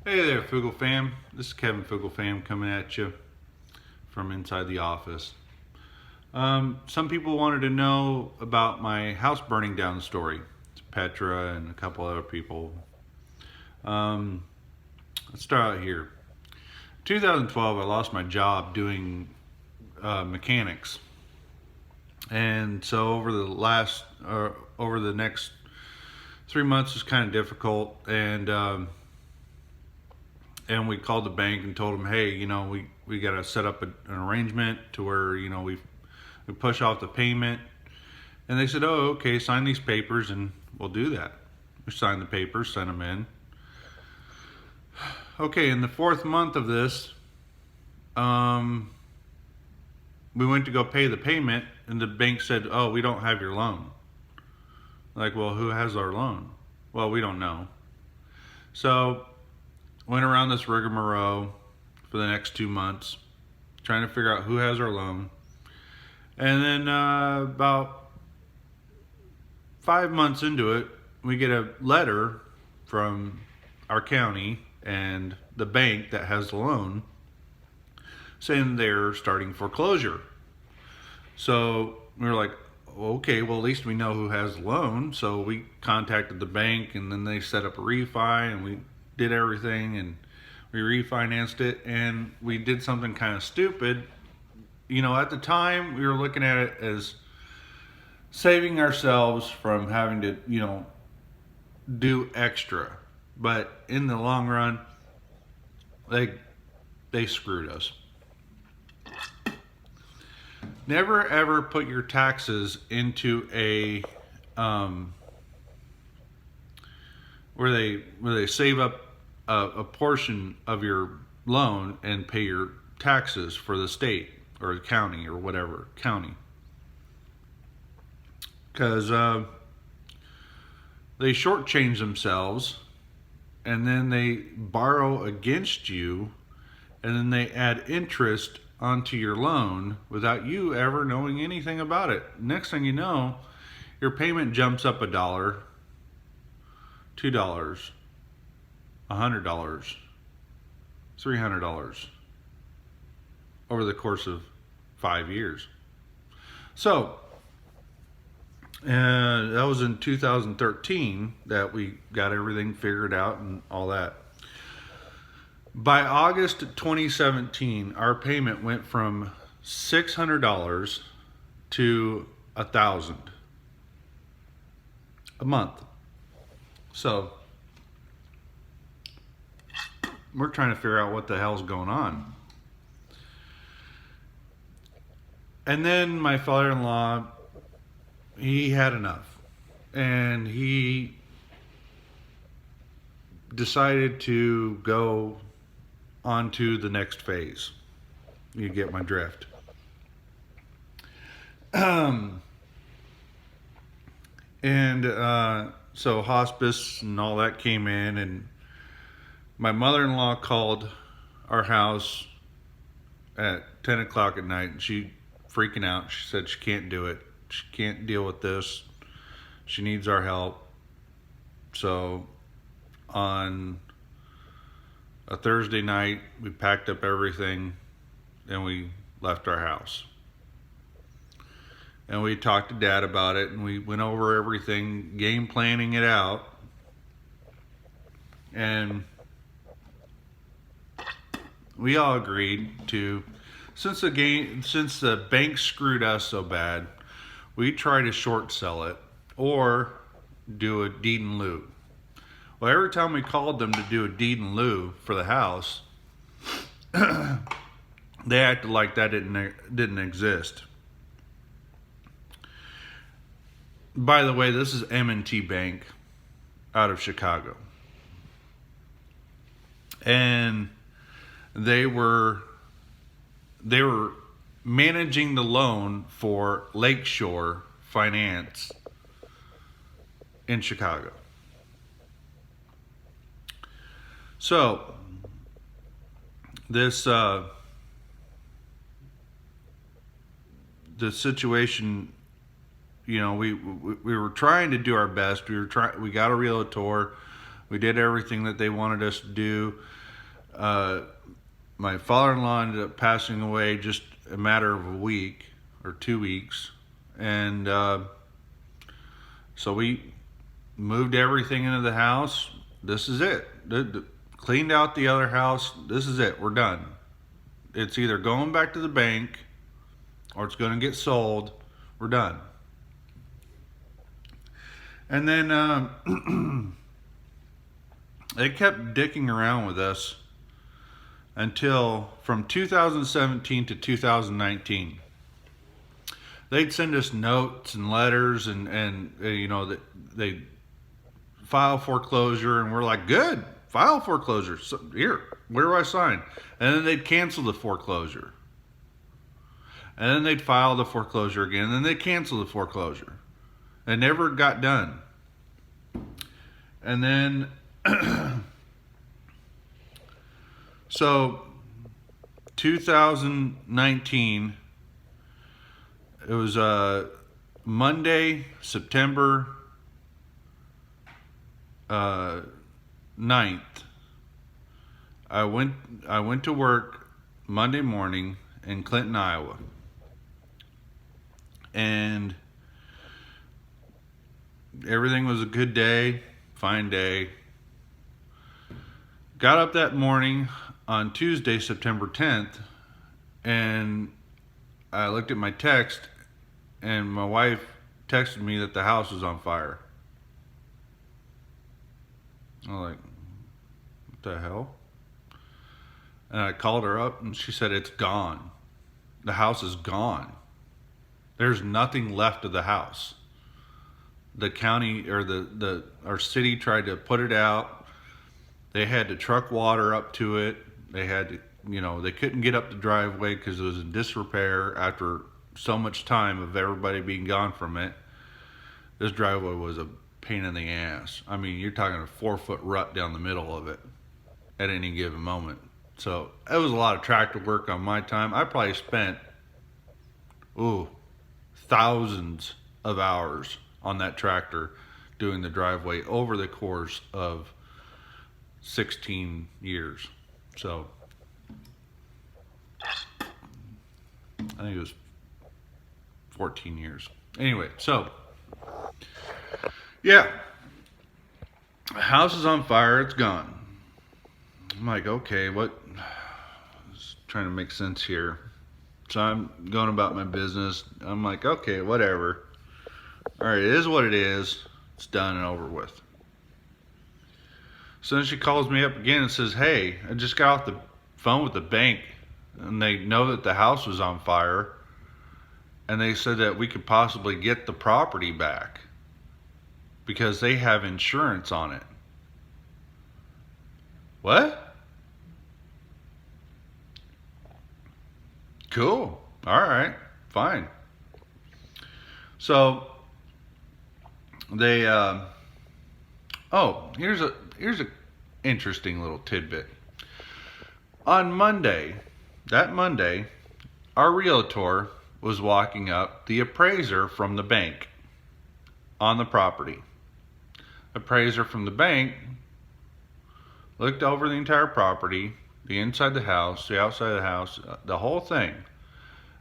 Hey there, Fugel fam. This is Kevin Fugel fam coming at you from inside the office. Some people wanted to know about my house burning down story. It's Petra and a couple other people. Um, let's start out here. 2012, I lost my job doing mechanics, and so over the next 3 months was kind of difficult, and we called the bank and told them, hey, we got to set up an arrangement to where we push off the payment. And they said, oh, okay, sign these papers and we'll do that. We signed the papers, sent them in. Okay, in the fourth month of this, um, we went to go pay the payment, and the bank said, oh, we don't have your loan. Like, well, who has our loan? Well, we don't know. So went around this rigmarole for the next 2 months, trying to figure out who has our loan. And then about 5 months into it, we get a letter from our county and the bank that has the loan saying they're starting foreclosure. So we were like, okay, well, at least we know who has the loan. So we contacted the bank, and then they set up a refi, and we did everything, and we refinanced it, and we did something kind of stupid. At the time, we were looking at it as saving ourselves from having to, do extra. But in the long run, they they screwed us. Never ever put your taxes into a where they save up a portion of your loan and pay your taxes for the state or the county or whatever county, because they shortchange themselves, and then they borrow against you, and then they add interest onto your loan without you ever knowing anything about it. Next thing you know, your payment jumps up $1, $2, $100, $300 over the course of 5 years. So, that was in 2013 that we got everything figured out and all that. By August 2017, our payment went from $600 to $1,000 a month. So we're trying to figure out what the hell's going on. And then my father-in-law, he had enough, and he decided to go on to the next phase. You get my drift. And so hospice and all that came in, and my mother-in-law called our house at 10 o'clock at night, and she freaking out. She said she can't do it. She can't deal with this. She needs our help. So on a Thursday night, we packed up everything and we left our house. And we talked to Dad about it, and we went over everything, game planning it out. And we all agreed to, since the bank screwed us so bad, we try to short sell it or do a deed in lieu. Well, every time we called them to do a deed in lieu for the house, they acted like that didn't exist. By the way, this is M&T Bank out of Chicago. And they were managing the loan for Lakeshore Finance in Chicago. So this the situation, we were trying to do our best. We got a realtor. We did everything that they wanted us to do. My father-in-law ended up passing away just a matter of a week or 2 weeks. And so we moved everything into the house. This is it. Cleaned out the other house. This is it. We're done. It's either going back to the bank or it's going to get sold. We're done. And then they kept dicking around with us until from 2017 to 2019. They'd send us notes and letters and you know, that they file foreclosure, and we're like, good, file foreclosure. So, here, where do I sign? And then they'd cancel the foreclosure. And then they'd file the foreclosure again, and then they'd cancel the foreclosure. It never got done. And then, so 2019, it was Monday, September 9th. I went to work Monday morning in Clinton, Iowa. And everything was a good day, fine day. Got up that morning on Tuesday, September 10th, and I looked at my text, and my wife texted me that the house was on fire. I was like, what the hell? And I called her up, and she said, it's gone. The house is gone. There's nothing left of the house. The county or our city tried to put it out. They had to truck water up to it. They had to, you know, they couldn't get up the driveway because it was in disrepair after so much time of everybody being gone from it. This driveway was a pain in the ass. I mean, you're talking a 4-foot rut down the middle of it at any given moment. So it was a lot of tractor work on my time. I probably spent, thousands of hours on that tractor doing the driveway over the course of 16 years. So I think it was 14 years. Anyway, so yeah, house is on fire. It's gone. I'm like, okay, what? Just trying to make sense here. So I'm going about my business. I'm like, okay, whatever. All right, it is what it is. It's done and over with. So then she calls me up again and says, hey, I just got off the phone with the bank, and they know that the house was on fire, and they said that we could possibly get the property back because they have insurance on it. What? Cool. All right. Fine. So they here's a interesting little tidbit. On Monday, our realtor was walking up the appraiser from the bank on the property. Appraiser from the bank looked over the entire property, the inside of the house, the outside of the house, the whole thing,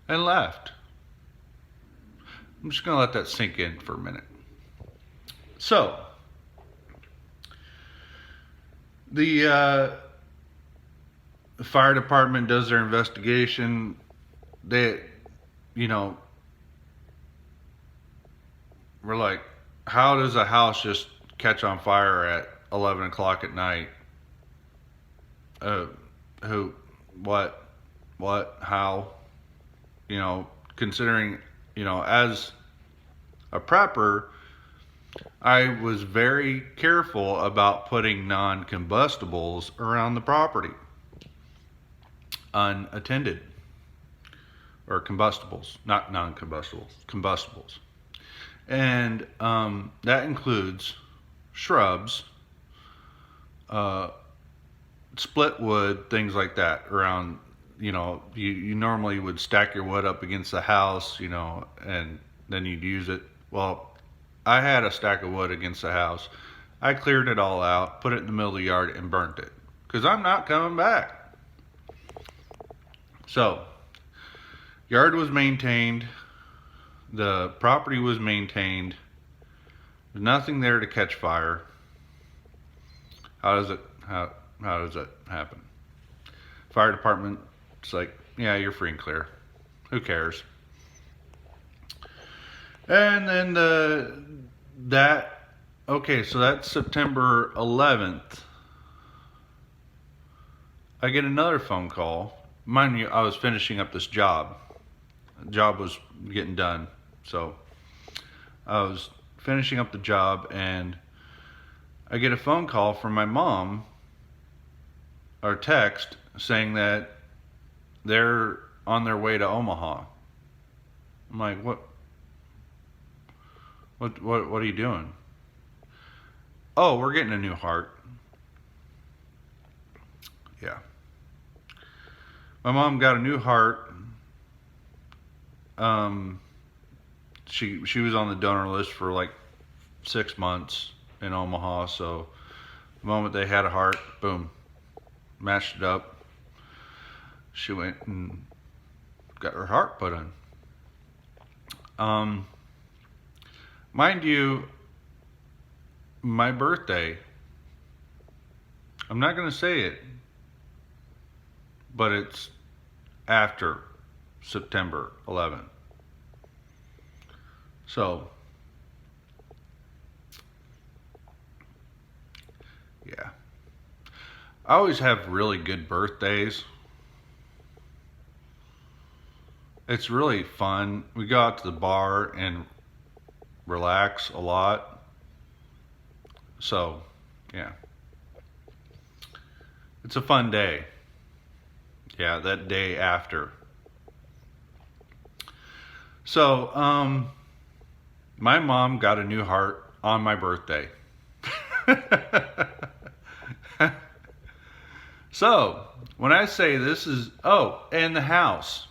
and left. I'm just going to let that sink in for a minute. So, the fire department does their investigation. They, we're like, how does a house just catch on fire at 11 o'clock at night? Who, what, how? Considering, as a prepper, I was very careful about putting non-combustibles around the property. Unattended. Or combustibles, not non-combustibles, combustibles. And that includes shrubs, split wood, things like that around. You normally would stack your wood up against the house, and then you'd use it. Well, I had a stack of wood against the house. I cleared it all out, put it in the middle of the yard, and burnt it. Because I'm not coming back. So, yard was maintained. The property was maintained. There's nothing there to catch fire. How does it happen? Fire department, it's like, yeah, you're free and clear. Who cares? And then so that's September 11th. I get another phone call. Mind you, I was finishing up this job. The job was getting done. So I was finishing up the job, and I get a phone call from my mom, or text, saying that they're on their way to Omaha. I'm like, what are you doing? Oh, we're getting a new heart. Yeah. My mom got a new heart. She was on the donor list for like 6 months in Omaha, so the moment they had a heart, boom, matched it up. She went and got her heart put in. Mind you, my birthday, I'm not going to say it, but it's after September 11th. So, yeah. I always have really good birthdays. It's really fun. We go out to the bar and relax a lot. So, yeah. It's a fun day. Yeah, that day after. So, my mom got a new heart on my birthday. So, when I say this is, and the house.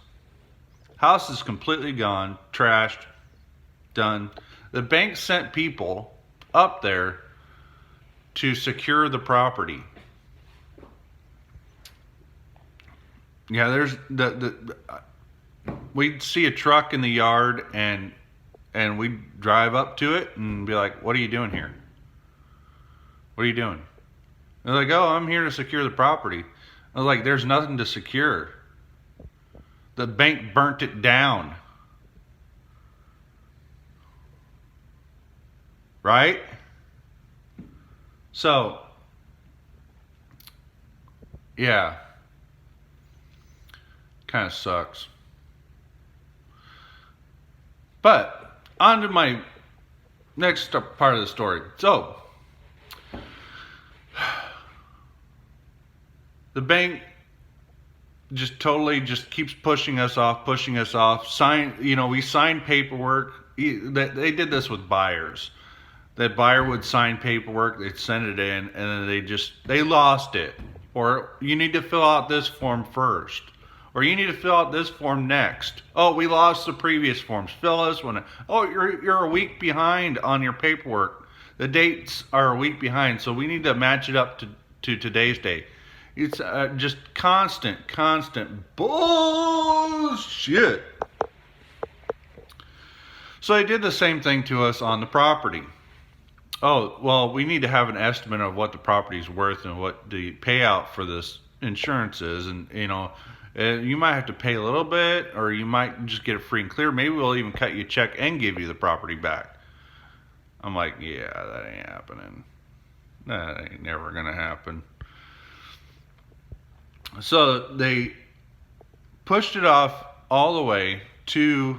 House is completely gone, trashed, done. The bank sent people up there to secure the property. Yeah, there's we'd see a truck in the yard, and we'd drive up to it and be like, "What are you doing here? What are you doing?" They're like, "Oh, I'm here to secure the property." I was like, "There's nothing to secure. The bank burnt it down." Right? So, yeah. Kind of sucks. But, on to my next part of the story. So, the bank just totally just keeps pushing us off. We signed paperwork. They did this with buyers. That buyer would sign paperwork, they'd send it in, and then they lost it. Or, you need to fill out this form first. Or, you need to fill out this form next. Oh, we lost the previous forms. Fill this one. Oh, you're a week behind on your paperwork. The dates are a week behind, so we need to match it up to today's date. It's just constant bullshit. So they did the same thing to us on the property. Oh, well, we need to have an estimate of what the property is worth and what the payout for this insurance is. And, you might have to pay a little bit, or you might just get it free and clear. Maybe we'll even cut you a check and give you the property back. I'm like, yeah, that ain't happening. That ain't never going to happen. So they pushed it off all the way to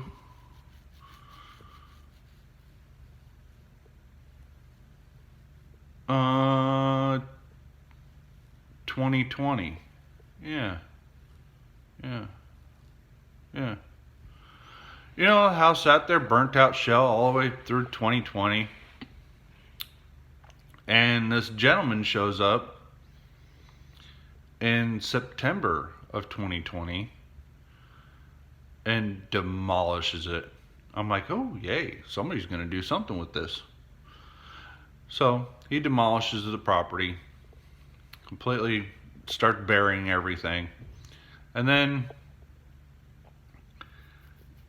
2020. Yeah. You know, the house sat there, burnt out shell all the way through 2020. And this gentleman shows up in September of 2020 and demolishes it. I'm like, oh, yay, somebody's going to do something with this. So he demolishes the property, completely starts burying everything. And then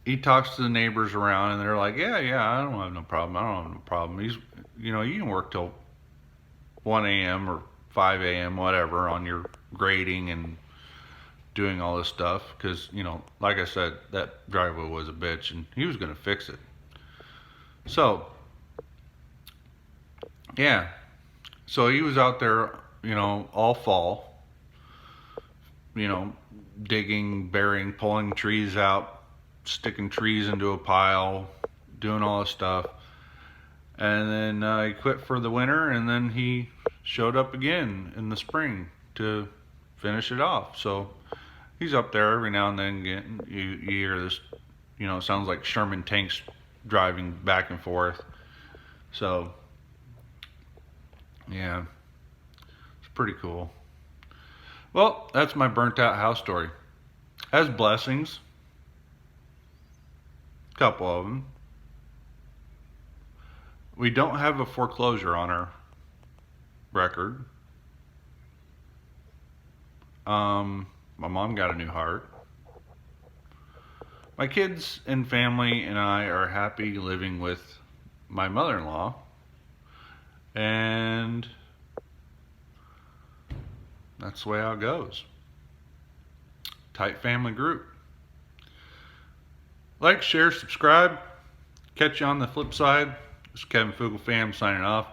he talks to the neighbors around, and they're like, yeah, I don't have no problem. I don't have no problem. You can work till 1 a.m. or 5 a.m., whatever, on your grading and doing all this stuff. Because, like I said, that driveway was a bitch, and he was going to fix it. So, yeah. So he was out there, all fall, digging, burying, pulling trees out, sticking trees into a pile, doing all this stuff. And then he quit for the winter, and then he showed up again in the spring to finish it off. So he's up there every now and then. You hear this, it sounds like Sherman tanks driving back and forth. So, yeah, it's pretty cool. Well, that's my burnt out house story. Has blessings, a couple of them. We don't have a foreclosure on our record. My mom got a new heart. My kids and family and I are happy living with my mother-in-law. And that's the way how it goes. Tight family group. Like, share, subscribe. Catch you on the flip side. This is Kevin Fuglefam signing off.